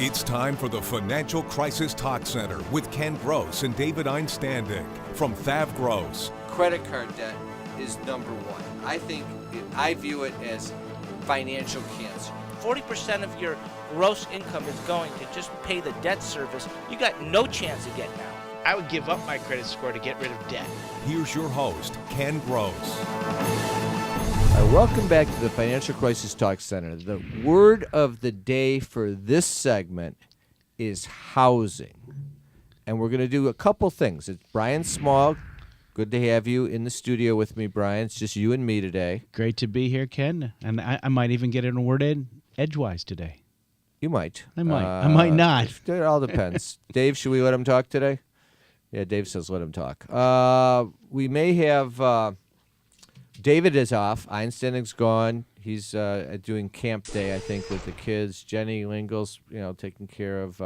It's time for the Financial Crisis Talk Center with Ken Gross and David Einstandig from Thav Gross. Credit card debt is number one. I view it as financial cancer. 40% of your gross income is going to just pay the debt service. You got no chance of getting out. I would give up my credit score to get rid of debt. Here's your host, Ken Gross. Welcome back to the Financial Crisis Talk Center. The word of the day for this segment is housing. And we're going to do a couple things. It's Brian Small. Good to have you in the studio with me, Brian. It's just you and me today. Great to be here, Ken. And I might even get in a word in edgewise today. You might. I might. I might not. It all depends. Dave, should we let him talk today? Yeah, Dave says let him talk. We may have... David is off. Einstein's gone. He's doing camp day, I think, with the kids. Jenny Lingle's, taking care of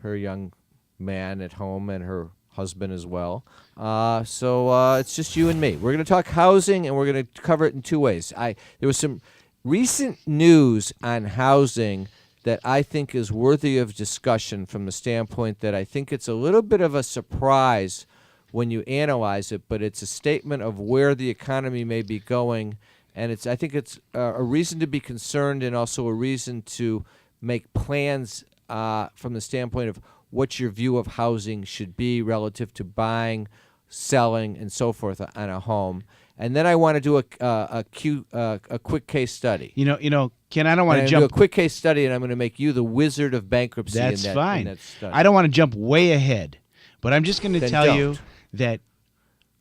her young man at home and her husband as well. So it's just you and me. We're going to talk housing, and we're going to cover it in two ways. There was some recent news on housing that I think is worthy of discussion from the standpoint that I think it's a little bit of a surprise when you analyze it, but it's a statement of where the economy may be going, and I think it's a reason to be concerned and also a reason to make plans from the standpoint of what your view of housing should be relative to buying, selling, and so forth on a home. And then I want to do a quick case study. Ken, I don't want to jump. Do a quick case study, and I'm going to make you the wizard of bankruptcy. That's fine. In that study. I don't want to jump way ahead, but I'm just going to tell don't. you that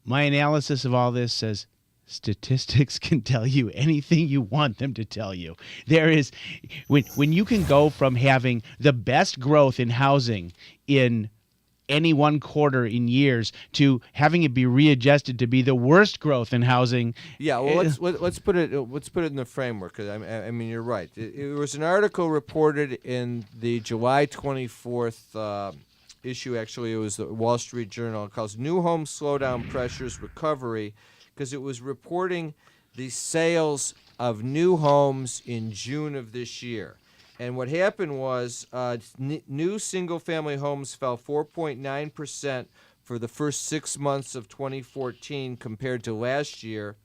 my analysis of all this says statistics can tell you anything you want them to tell you. There is, when you can go from having the best growth in housing in any one quarter in years to having it be readjusted to be the worst growth in housing. Yeah, well, let's put it in the framework, because I mean you're right. It was an article reported in the July 24th issue. Actually, it was the Wall Street Journal. It calls New Home Slowdown Pressures Recovery, because it was reporting the sales of new homes in June of this year. And what happened was new single-family homes fell 4.9% for the first 6 months of 2014 compared to last year,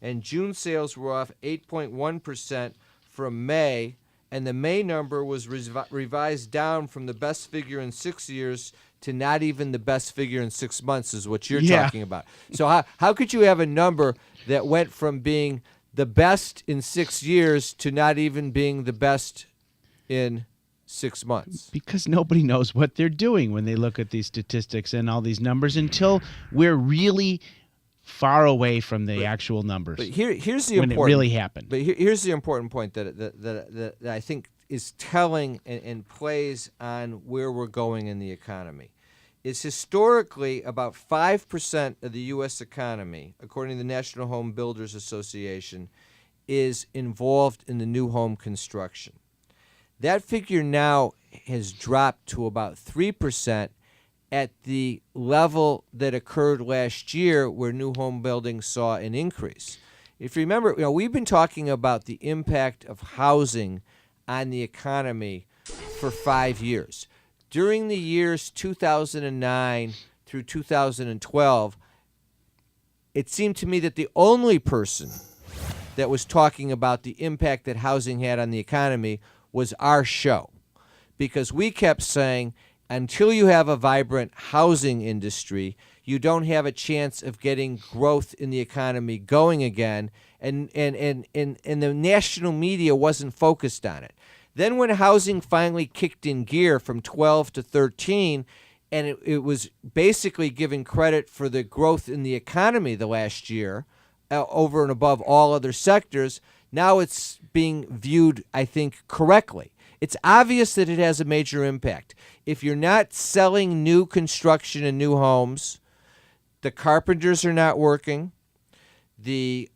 and June sales were off 8.1% from May. And the May number was revised down from the best figure in 6 years to not even the best figure in 6 months, is what you're talking about. So how could you have a number that went from being the best in 6 years to not even being the best in 6 months? Because nobody knows what they're doing when they look at these statistics and all these numbers until we're really far away from the actual numbers. But here's the when important, it really happened. But here's the important point that I think is telling and plays on where we're going in the economy. Is historically about 5% of the U.S. economy, according to the National Home Builders Association, is involved in the new home construction. That figure now has dropped to about 3%, at the level that occurred last year where new home building saw an increase. If you remember, we've been talking about the impact of housing on the economy for 5 years. During the years 2009 through 2012, it seemed to me that the only person that was talking about the impact that housing had on the economy was our show, because we kept saying, until you have a vibrant housing industry, you don't have a chance of getting growth in the economy going again, and the national media wasn't focused on it. Then when housing finally kicked in gear from 12 to 13, and it was basically given credit for the growth in the economy the last year, over and above all other sectors, now it's being viewed, I think, correctly. It's obvious that it has a major impact. If you're not selling new construction and new homes, the carpenters are not working. The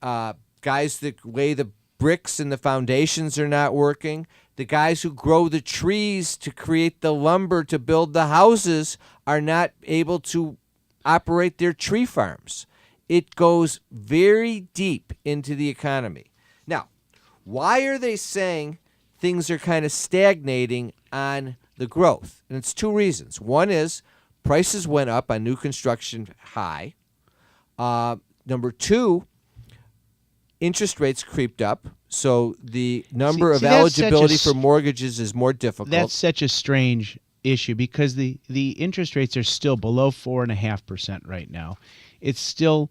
guys that lay the bricks and the foundations are not working. The guys who grow the trees to create the lumber to build the houses are not able to operate their tree farms. It goes very deep into the economy. Now, why are they saying things are kind of stagnating on the growth. And it's two reasons. One is prices went up on new construction high. Number two, interest rates creeped up. So the number of eligibility for mortgages is more difficult. That's such a strange issue because the interest rates are still below 4.5% right now. It's still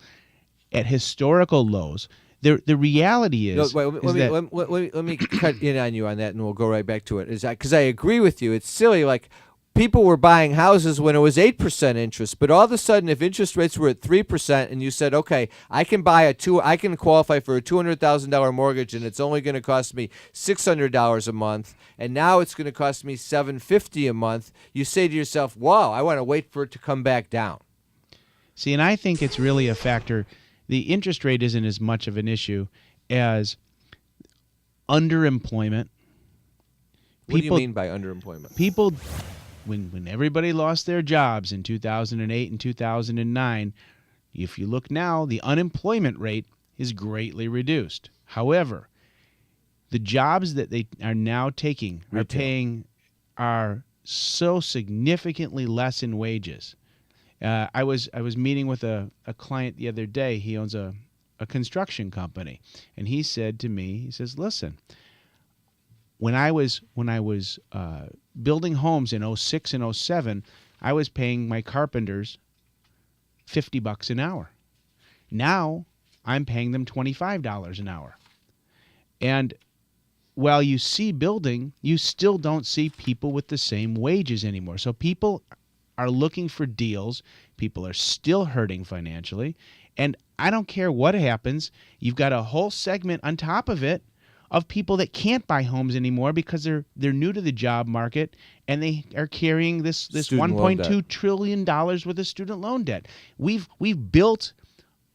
at historical lows. The reality is, let me cut in on you on that, and we'll go right back to it. Because I agree with you. It's silly. Like, people were buying houses when it was 8% interest, but all of a sudden, if interest rates were at 3%, and you said, "Okay, I can qualify for a $200,000 mortgage, and it's only going to cost me $600 a month, and now it's going to cost me $750 a month," you say to yourself, "Wow, I want to wait for it to come back down." See, and I think it's really a factor. The interest rate isn't as much of an issue as underemployment. What do you mean by underemployment? People, when everybody lost their jobs in 2008 and 2009, if you look now, the unemployment rate is greatly reduced. However, the jobs that they are now taking are so significantly less in wages. I was meeting with a client the other day. He owns a construction company, and he said to me, he says, "Listen, when I was building homes in 06 and 07, I was paying my carpenters $50 an hour. Now I'm paying them $25 an hour. And while you see building, you still don't see people with the same wages anymore. So people are looking for deals. People are still hurting financially. And I don't care what happens. You've got a whole segment on top of it of people that can't buy homes anymore because they're new to the job market, and they are carrying this $1.2 trillion worth of student loan debt. We've built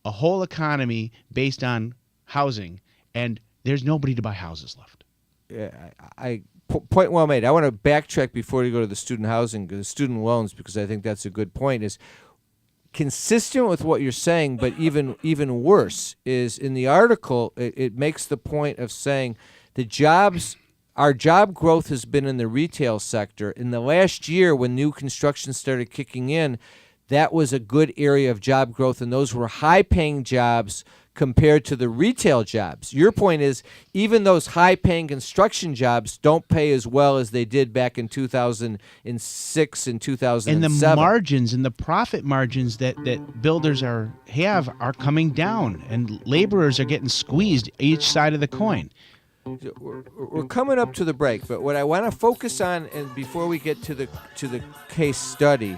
a whole economy based on housing, and there's nobody to buy houses left. Point well made. I want to backtrack before we go to the the student loans, because I think that's a good point. Is consistent with what you're saying, but even worse is in the article, it makes the point of saying our job growth has been in the retail sector. In the last year, when new construction started kicking in, that was a good area of job growth, and those were high-paying jobs compared to the retail jobs. Your point is even those high-paying construction jobs don't pay as well as they did back in 2006 and 2007. And the margins and the profit margins that builders are coming down, and laborers are getting squeezed each side of the coin. We're coming up to the break, but what I want to focus on, and before we get to the case study,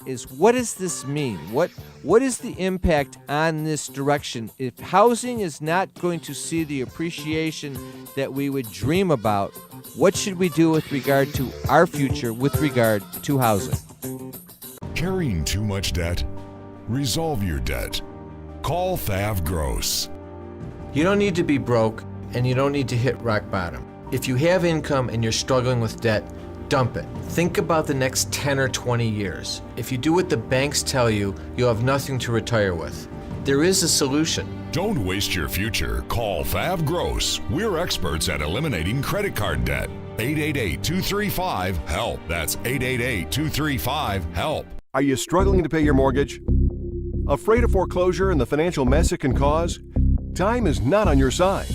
is what does this mean? What is the impact on this direction? If housing is not going to see the appreciation that we would dream about, what should we do with regard to our future with regard to housing? Carrying too much debt? Resolve your debt. Call Thav Gross. You don't need to be broke, and you don't need to hit rock bottom. If you have income and you're struggling with debt, dump it. Think about the next 10 or 20 years. If you do what the banks tell you, you'll have nothing to retire with. There is a solution. Don't waste your future. Call Thav Gross. We're experts at eliminating credit card debt. 888-235-HELP. That's 888-235-HELP. Are you struggling to pay your mortgage? Afraid of foreclosure and the financial mess it can cause? Time is not on your side.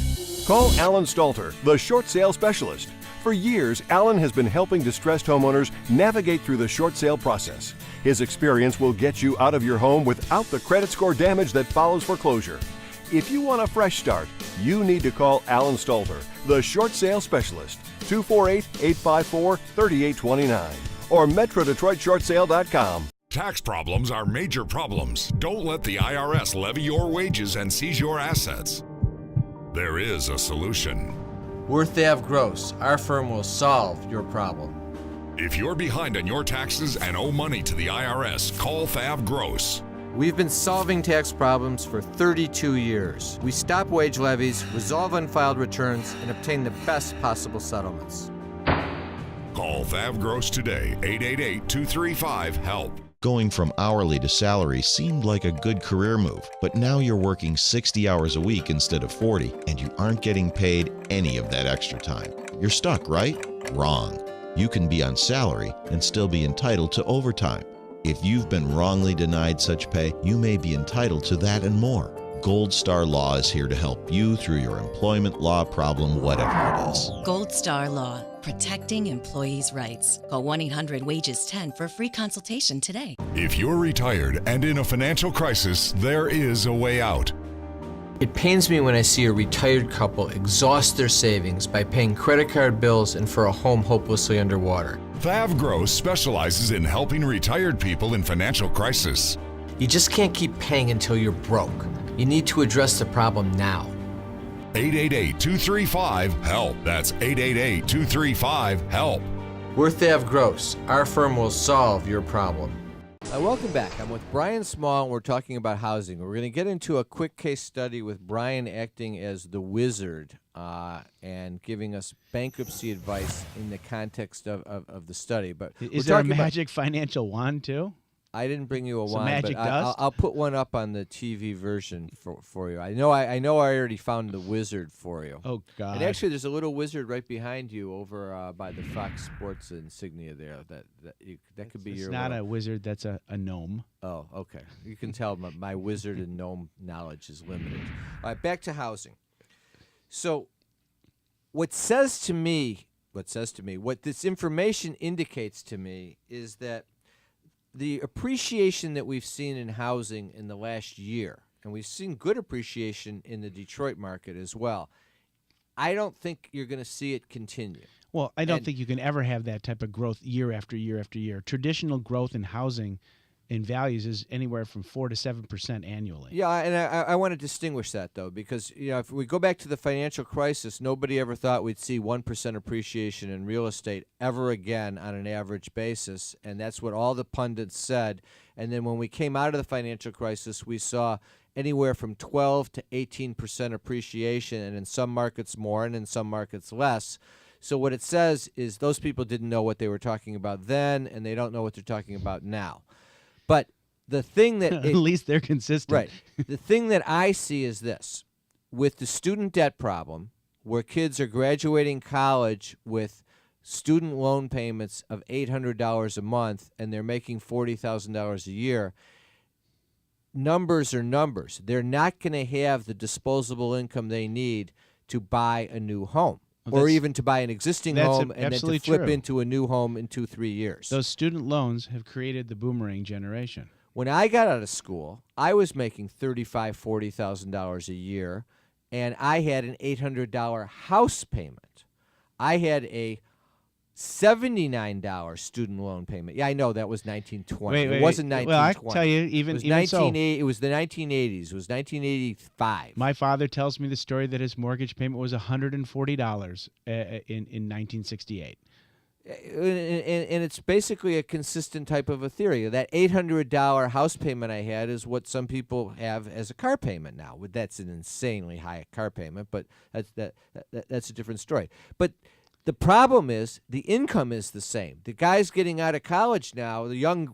Call Alan Stalter, the short sale specialist. For years, Alan has been helping distressed homeowners navigate through the short sale process. His experience will get you out of your home without the credit score damage that follows foreclosure. If you want a fresh start, you need to call Alan Stalter, the short sale specialist, 248-854-3829, or MetroDetroitShortSale.com. Tax problems are major problems. Don't let the IRS levy your wages and seize your assets. There is a solution. We're Thav Gross. Our firm will solve your problem. If you're behind on your taxes and owe money to the IRS, call Thav Gross. We've been solving tax problems for 32 years. We stop wage levies, resolve unfiled returns, and obtain the best possible settlements. Call Thav Gross today, 888-235-HELP. Going from hourly to salary seemed like a good career move, but now you're working 60 hours a week instead of 40, and you aren't getting paid any of that extra time. You're stuck, right? Wrong. You can be on salary and still be entitled to overtime. If you've been wrongly denied such pay, you may be entitled to that and more. Gold Star Law is here to help you through your employment law problem, whatever it is. Gold Star Law, protecting employees' rights. Call 1-800-WAGES-10 for a free consultation today. If you're retired and in a financial crisis, there is a way out. It pains me when I see a retired couple exhaust their savings by paying credit card bills and for a home hopelessly underwater. Thav Gross specializes in helping retired people in financial crisis. You just can't keep paying until you're broke. You need to address the problem now. 888-235-HELP. That's 888-235-HELP. We're Thav Gross. Our firm will solve your problem. Welcome back. I'm with Brian Small, and we're talking about housing. We're going to get into a quick case study with Brian acting as the wizard and giving us bankruptcy advice in the context of the study. But is there a magic financial wand, too? I didn't bring you a Some wand, magic but dust? I'll put one up on the TV version for you. I know I already found the wizard for you. Oh, God. And actually, there's a little wizard right behind you over by the Fox Sports insignia there. That could be It's your. not little... a wizard. That's a gnome. Oh, okay. You can tell my wizard and gnome knowledge is limited. All right, back to housing. So, what this information indicates to me is that the appreciation that we've seen in housing in the last year, and we've seen good appreciation in the Detroit market as well, I don't think you're going to see it continue. Well, I don't think you can ever have that type of growth year after year after year. Traditional growth in housing in values is anywhere from 4 to 7% annually. Yeah, and I want to distinguish that, though, because if we go back to the financial crisis, nobody ever thought we'd see 1% appreciation in real estate ever again on an average basis, and that's what all the pundits said. And then when we came out of the financial crisis, we saw anywhere from 12 to 18% appreciation, and in some markets more and in some markets less. So what it says is those people didn't know what they were talking about then, and they don't know what they're talking about now. But the thing that... At least they're consistent. Right. The thing that I see is this. With the student debt problem, where kids are graduating college with student loan payments of $800 a month and they're making $40,000 a year, numbers are numbers. They're not going to have the disposable income they need to buy a new home. Or even to buy an existing home and then to flip into a new home in 2-3 years. Those student loans have created the boomerang generation. When I got out of school, I was making $35,000, $40,000 a year, and I had an $800 house payment. I had a $79 student loan payment. Yeah, I know that was 1920. It wasn't 1920. Well, I can tell you, even it was so, it was the 1980s. It was 1985. My father tells me the story that his mortgage payment was $140 in 1968. And it's basically a consistent type of a theory. That $800 house payment I had is what some people have as a car payment now. That's an insanely high car payment, but that's a different story. But the problem is the income is the same. The guys getting out of college now, the young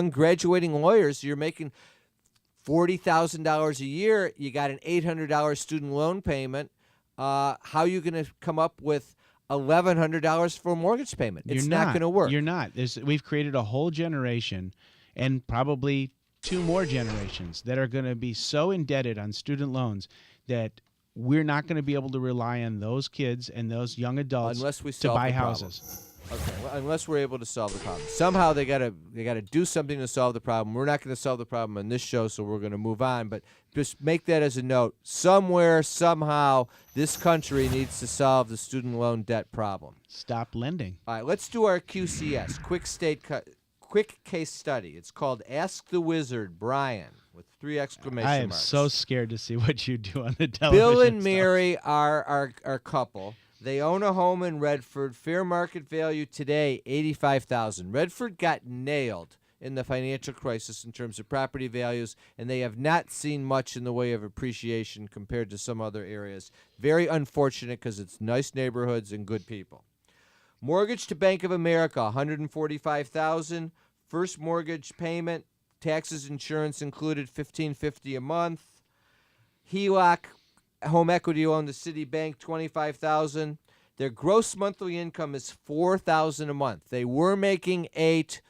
graduating lawyers, you're making $40,000 a year. You got an $800 student loan payment. How are you going to come up with $1,100 for a mortgage payment? It's not going to work. You're not. We've created a whole generation and probably 2 more generations that are going to be so indebted on student loans that we're not going to be able to rely on those kids and those young adults to buy houses. Okay, well, unless we're able to solve the problem. Somehow they gotta do something to solve the problem. We're not going to solve the problem on this show, so we're going to move on. But just make that as a note. Somewhere, somehow, this country needs to solve the student loan debt problem. Stop lending. All right, let's do our QCS, quick case study. It's called Ask the Wizard, Brian, with 3 exclamation marks. I am so scared to see what you do on the television. Bill and Mary are a couple. They own a home in Redford. Fair market value today, $85,000. Redford got nailed in the financial crisis in terms of property values, and they have not seen much in the way of appreciation compared to some other areas. Very unfortunate because it's nice neighborhoods and good people. Mortgage to Bank of America, $145,000. First mortgage payment, taxes, insurance included, $1,550 a month. HELOC, home equity loan to Citibank, $25,000. Their gross monthly income is $4,000 a month. They were making $8,000.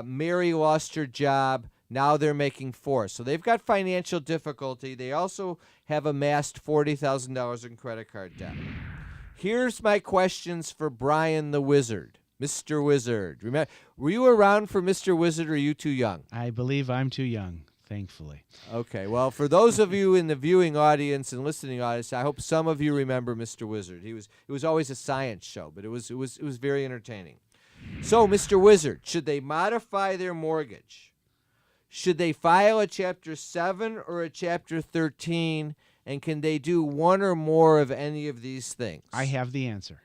Mary lost her job. Now they're making $4,000. So they've got financial difficulty. They also have amassed $40,000 in credit card debt. Here's my questions for Brian the Wizard. Mr. Wizard. Remember, were you around for Mr. Wizard, or are you too young? I believe I'm too young, thankfully. Okay, well, for those of you in the viewing audience and listening audience, I hope some of you remember Mr. Wizard. It was always a science show, but it was very entertaining. So, Mr. Wizard, should they modify their mortgage? Should they file a Chapter 7 or a Chapter 13? And can they do one or more of any of these things? I have the answer.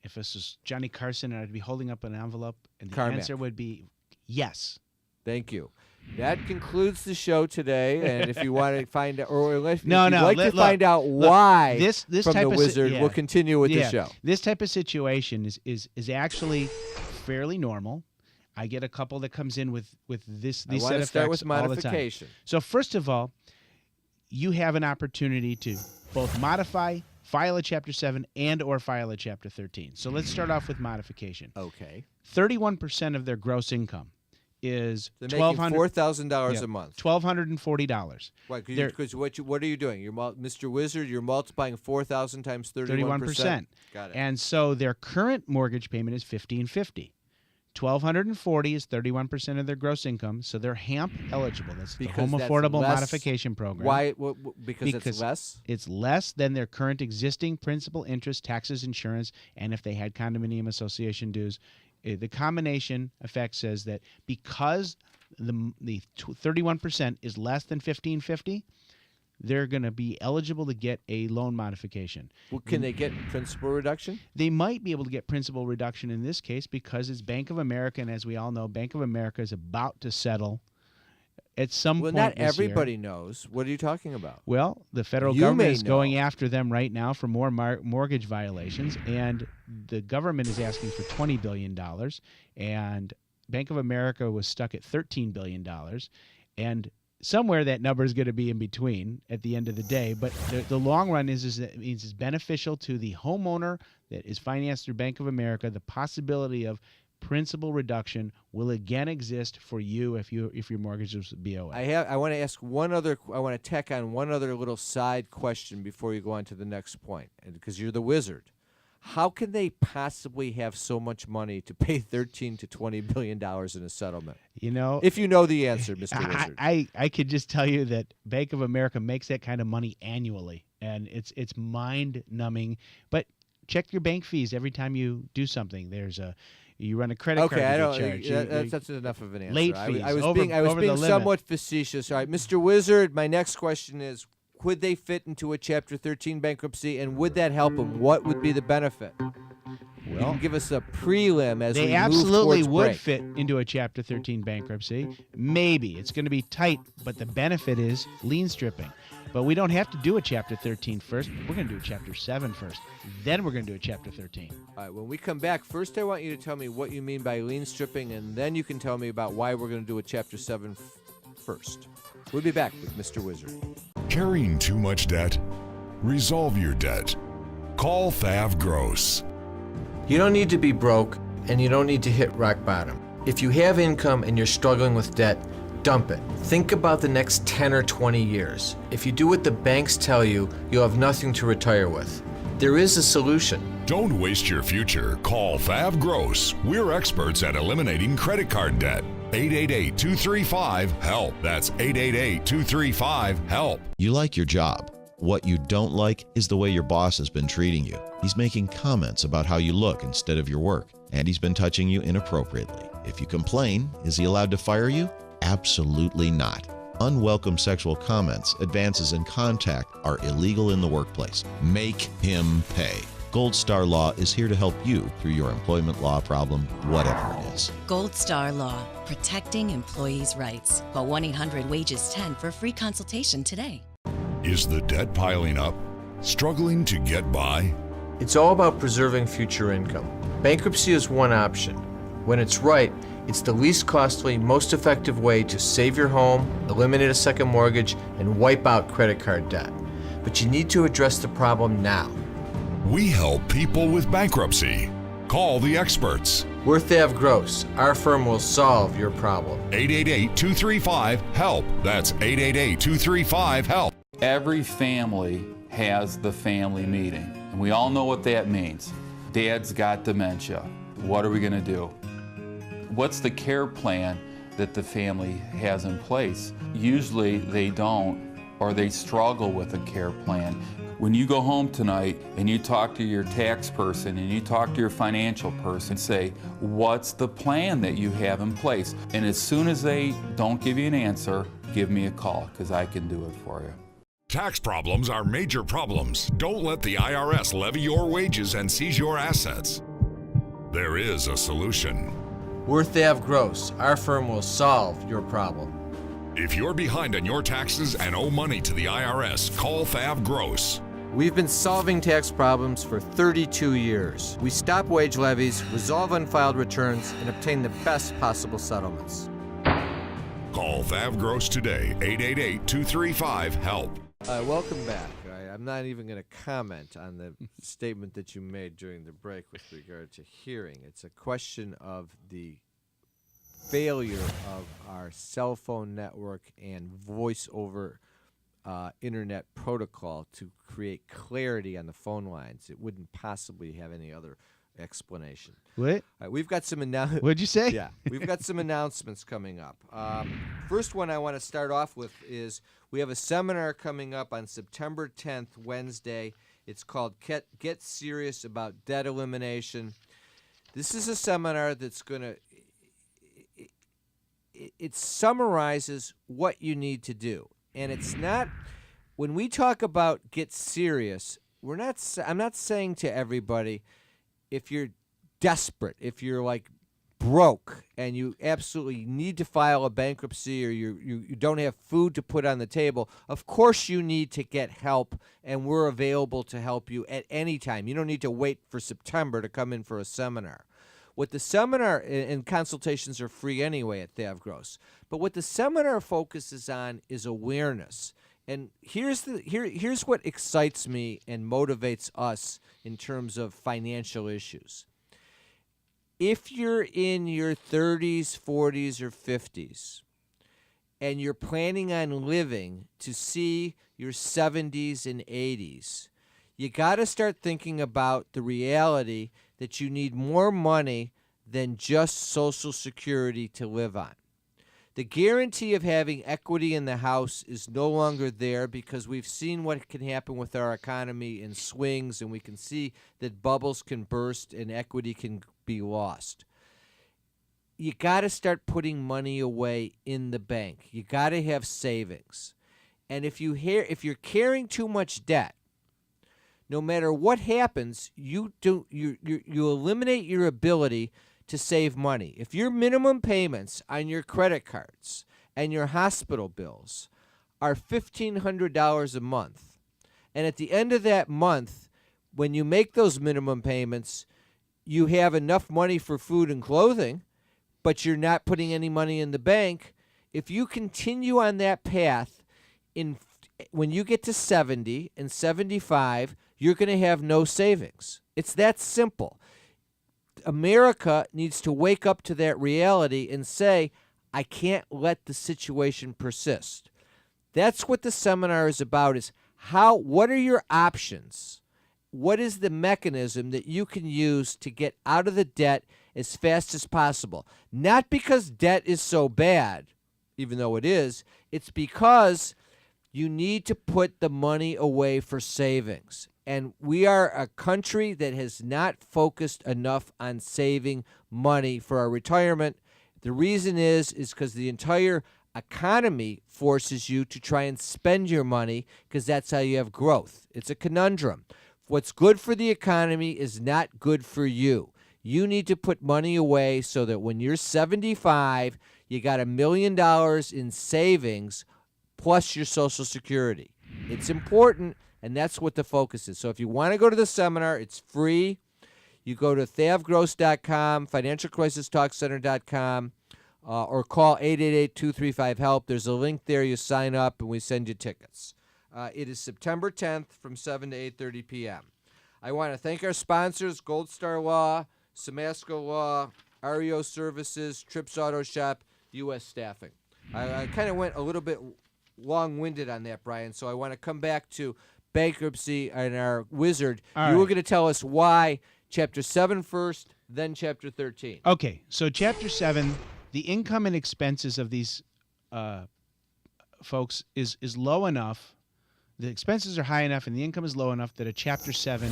If this was Johnny Carson, I'd be holding up an envelope, and the Carmack. answer would be yes. Thank you. That concludes the show today. And if you want to find out, or if No, you'd no, like let- to find out why this from type the of Wizard, yeah. we'll continue with the Yeah. show. This type of situation is actually fairly normal. I get a couple that comes in with these I set want of to start effects with all the time. modification. So first of all, you have an opportunity to both modify, file a Chapter 7, and or file a Chapter 13. So let's start off with modification. Okay. 31% of their gross income is They're making $4,000 yeah, a month. $1,240. Right, They're- because what are you doing? Mr. Wizard, you're multiplying 4,000 times 31%. Got it. And so their current mortgage payment is $1,550. $1,240 is 31% of their gross income, so they're HAMP eligible. That's the Because Home that's Affordable less- Modification Program. Why? Because it's less? It's less than their current existing principal, interest, taxes, insurance, and if they had condominium association dues. The combination effect says that because the 31% is less than $1,550, they're going to be eligible to get a loan modification. Well, can they get principal reduction? They might be able to get principal reduction in this case because it's Bank of America, and as we all know, Bank of America is about to settle at some Well, point not this year. everybody knows. What are you talking about? Well, the federal You government may is going know. after them right now for more mortgage violations, and the government is asking for $20 billion, and Bank of America was stuck at $13 billion, and somewhere that number is going to be in between at the end of the day. But the long run is that it means it's beneficial to the homeowner that is financed through Bank of America. The possibility of principal reduction will again exist for you if your mortgage is BOA. I want to ask one other. I want to tack on one other little side question before you go on to the next point, because you're the wizard. How can they possibly have so much money to pay $13 to $20 billion in a settlement? You know, If you know the answer, Mr. Wizard. I could just tell you that Bank of America makes that kind of money annually, and it's mind-numbing. But check your bank fees every time you do something. You run a credit card. Okay, I you don't. get charged. That's enough of an answer. Late I fees, was over being the limit. somewhat facetious. All right, Mr. Wizard. My next question is: could they fit into a Chapter 13 bankruptcy, and would that help them? What would be the benefit? You can give us a prelim as we They move absolutely towards would break. fit into a Chapter 13 bankruptcy. Maybe. It's going to be tight, but the benefit is lien stripping. But we don't have to do a Chapter 13 first. We're going to do a Chapter 7 first. Then we're going to do a Chapter 13. All right, when we come back, first I want you to tell me what you mean by lien stripping, and then you can tell me about why we're going to do a Chapter 7 first. We'll be back with Mr. Wizard. Carrying too much debt? Resolve your debt. Call Thav Gross. You don't need to be broke, and you don't need to hit rock bottom. If you have income and you're struggling with debt, dump it. Think about the next 10 or 20 years. If you do what the banks tell you, you'll have nothing to retire with. There is a solution. Don't waste your future. Call Thav Gross. We're experts at eliminating credit card debt. 888-235-HELP. That's 888-235-HELP. You like your job. What you don't like is the way your boss has been treating you. He's making comments about how you look instead of your work, and he's been touching you inappropriately. If you complain, is he allowed to fire you? Absolutely not. Unwelcome sexual comments, advances, and contact are illegal in the workplace. Make him pay. Gold Star Law is here to help you through your employment law problem, whatever it is. Gold Star Law, protecting employees' rights. Call 1-800-WAGES-10 for a free consultation today. Is the debt piling up? Struggling to get by? It's all about preserving future income. Bankruptcy is one option. When it's right, It's the least costly, most effective way to save your home, eliminate a second mortgage, and wipe out credit card debt. But you need to address the problem now. We help people with bankruptcy. Call the experts. Worth Ave Gross. Our firm will solve your problem. 888-235-HELP. That's 888-235-HELP. Every family has the family meeting, and we all know what that means. Dad's got dementia. What are we going to do? What's the care plan that the family has in place? Usually they don't, or they struggle with a care plan. When you go home tonight and you talk to your tax person and you talk to your financial person, say, what's the plan that you have in place? And as soon as they don't give you an answer, give me a call, because I can do it for you. Tax problems are major problems. Don't let the IRS levy your wages and seize your assets. There is a solution. Worth Ave Gross. Our firm will solve your problem. If you're behind on your taxes and owe money to the IRS, call Thav Gross. We've been solving tax problems for 32 years. We stop wage levies, resolve unfiled returns, and obtain the best possible settlements. Call Thav Gross today, 888-235-HELP. Welcome back. I'm not even going to comment on the statement that you made during the break with regard to hearing. It's a question of the failure of our cell phone network and voice over internet protocol to create clarity on the phone lines. It wouldn't possibly have any other explanation. What? All right, we've got some announcements. What'd you say? Yeah, we've got some announcements coming up. First one I want to start off with is we have a seminar coming up on September 10th, Wednesday. It's called Get Serious About Debt Elimination. This is a seminar that's going to it summarizes what you need to do. And it's not, when we talk about get serious, I'm not saying to everybody, if you're desperate, if you're like broke and you absolutely need to file a bankruptcy or you don't have food to put on the table, of course you need to get help, and we're available to help you at any time. You don't need to wait for September to come in for a seminar. What the seminar, and consultations are free anyway at Thav Gross, but what the seminar focuses on is awareness. And here's what excites me and motivates us in terms of financial issues. If you're in your 30s, 40s, or 50s, and you're planning on living to see your 70s and 80s, you got to start thinking about the reality that you need more money than just Social Security to live on. The guarantee of having equity in the house is no longer there because we've seen what can happen with our economy in swings, and we can see that bubbles can burst and equity can be lost. You got to start putting money away in the bank. You got to have savings. And if you're carrying too much debt, no matter what happens, you eliminate your ability to save money. If your minimum payments on your credit cards and your hospital bills are $1,500 a month, and at the end of that month, when you make those minimum payments, you have enough money for food and clothing, but you're not putting any money in the bank, if you continue on that path, when you get to 70 and 75, you're going to have no savings. It's that simple. America needs to wake up to that reality and say, I can't let the situation persist. That's what the seminar is about, is what are your options? What is the mechanism that you can use to get out of the debt as fast as possible? Not because debt is so bad, even though it is, it's because you need to put the money away for savings. And we are a country that has not focused enough on saving money for our retirement. The reason is because the entire economy forces you to try and spend your money because that's how you have growth. It's a conundrum. What's good for the economy is not good for you. You need to put money away so that when you're 75, you got $1 million in savings plus your Social Security. It's important. And that's what the focus is. So if you want to go to the seminar, it's free. You go to thavgross.com, financialcrisistalkcenter.com, or call 888-235-HELP. There's a link there. You sign up, and we send you tickets. It is September 10th from 7 to 8:30 p.m. I want to thank our sponsors, Gold Star Law, Samasco Law, REO Services, Trips Auto Shop, U.S. Staffing. I kind of went a little bit long-winded on that, Brian, so I want to come back to bankruptcy and our wizard. You were going to tell us why Chapter 7 first, then Chapter 13. Okay, so Chapter 7, the income and expenses of these folks is low enough, the expenses are high enough, and the income is low enough that a Chapter 7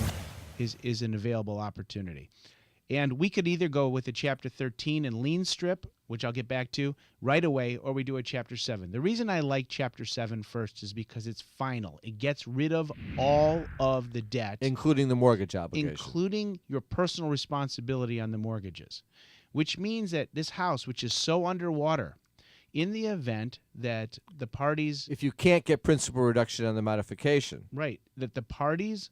is an available opportunity. And we could either go with a Chapter 13 and lien strip, which I'll get back to, right away, or we do a Chapter 7. The reason I like Chapter 7 first is because it's final. It gets rid of all of the debt. Including the mortgage obligation. Including your personal responsibility on the mortgages. Which means that this house, which is so underwater, in the event that the parties... If you can't get principal reduction on the modification. Right. That the parties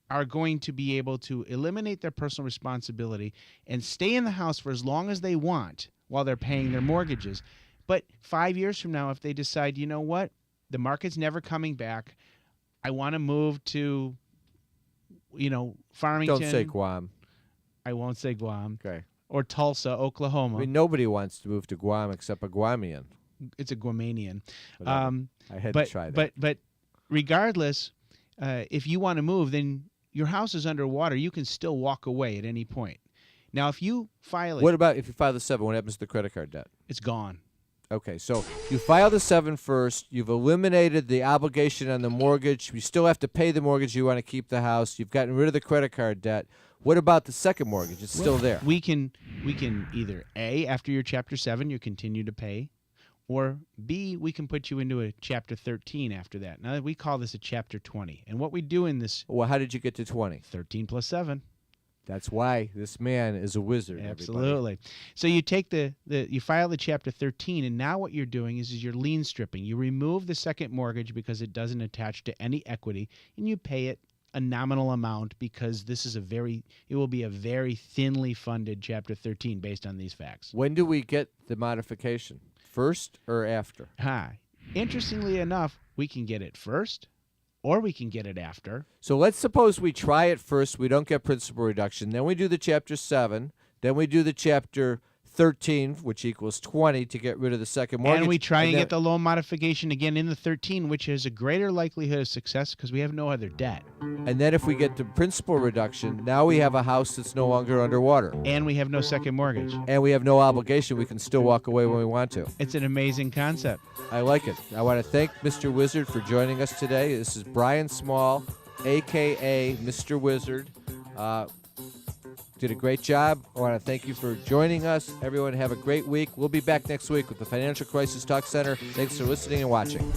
are going to be able to eliminate their personal responsibility and stay in the house for as long as they want while they're paying their mortgages. But 5 years from now, if they decide, you know what, the market's never coming back, I want to move to, Farmington. Don't say Guam. I won't say Guam. Okay. Or Tulsa, Oklahoma. I mean, nobody wants to move to Guam except a Guamian. It's a Guamanian. I had to try that. But regardless, if you want to move, then your house is underwater. You can still walk away at any point. Now, if you file it... What about if you file the 7? What happens to the credit card debt? It's gone. Okay, so you file the 7 first. You've eliminated the obligation on the mortgage. You still have to pay the mortgage. You want to keep the house. You've gotten rid of the credit card debt. What about the second mortgage? It's still there. We can either A, after your Chapter 7, you continue to pay, or B, we can put you into a Chapter 13 after that. Now, we call this a Chapter 20. And what we do in this... Well, how did you get to 20? 13 plus 7. That's why this man is a wizard. Absolutely. Everybody. So you take you file the Chapter 13, and now what you're doing is you're lien stripping. You remove the second mortgage because it doesn't attach to any equity, and you pay it a nominal amount because it will be a very thinly funded Chapter 13 based on these facts. When do we get the modification? First or after? Interestingly enough, we can get it first, or we can get it after. So let's suppose we try it first. We don't get principal reduction. Then we do the Chapter 7. Then we do the Chapter 13, which equals 20, to get rid of the second mortgage. And we try and get the loan modification again in the 13, which has a greater likelihood of success because we have no other debt. And then if we get the principal reduction, now we have a house that's no longer underwater. And we have no second mortgage. And we have no obligation. We can still walk away when we want to. It's an amazing concept. I like it. I want to thank Mr. Wizard for joining us today. This is Brian Small, a.k.a. Mr. Wizard. Did a great job. I want to thank you for joining us. Everyone have a great week. We'll be back next week with the Financial Crisis Talk Center. Thanks for listening and watching.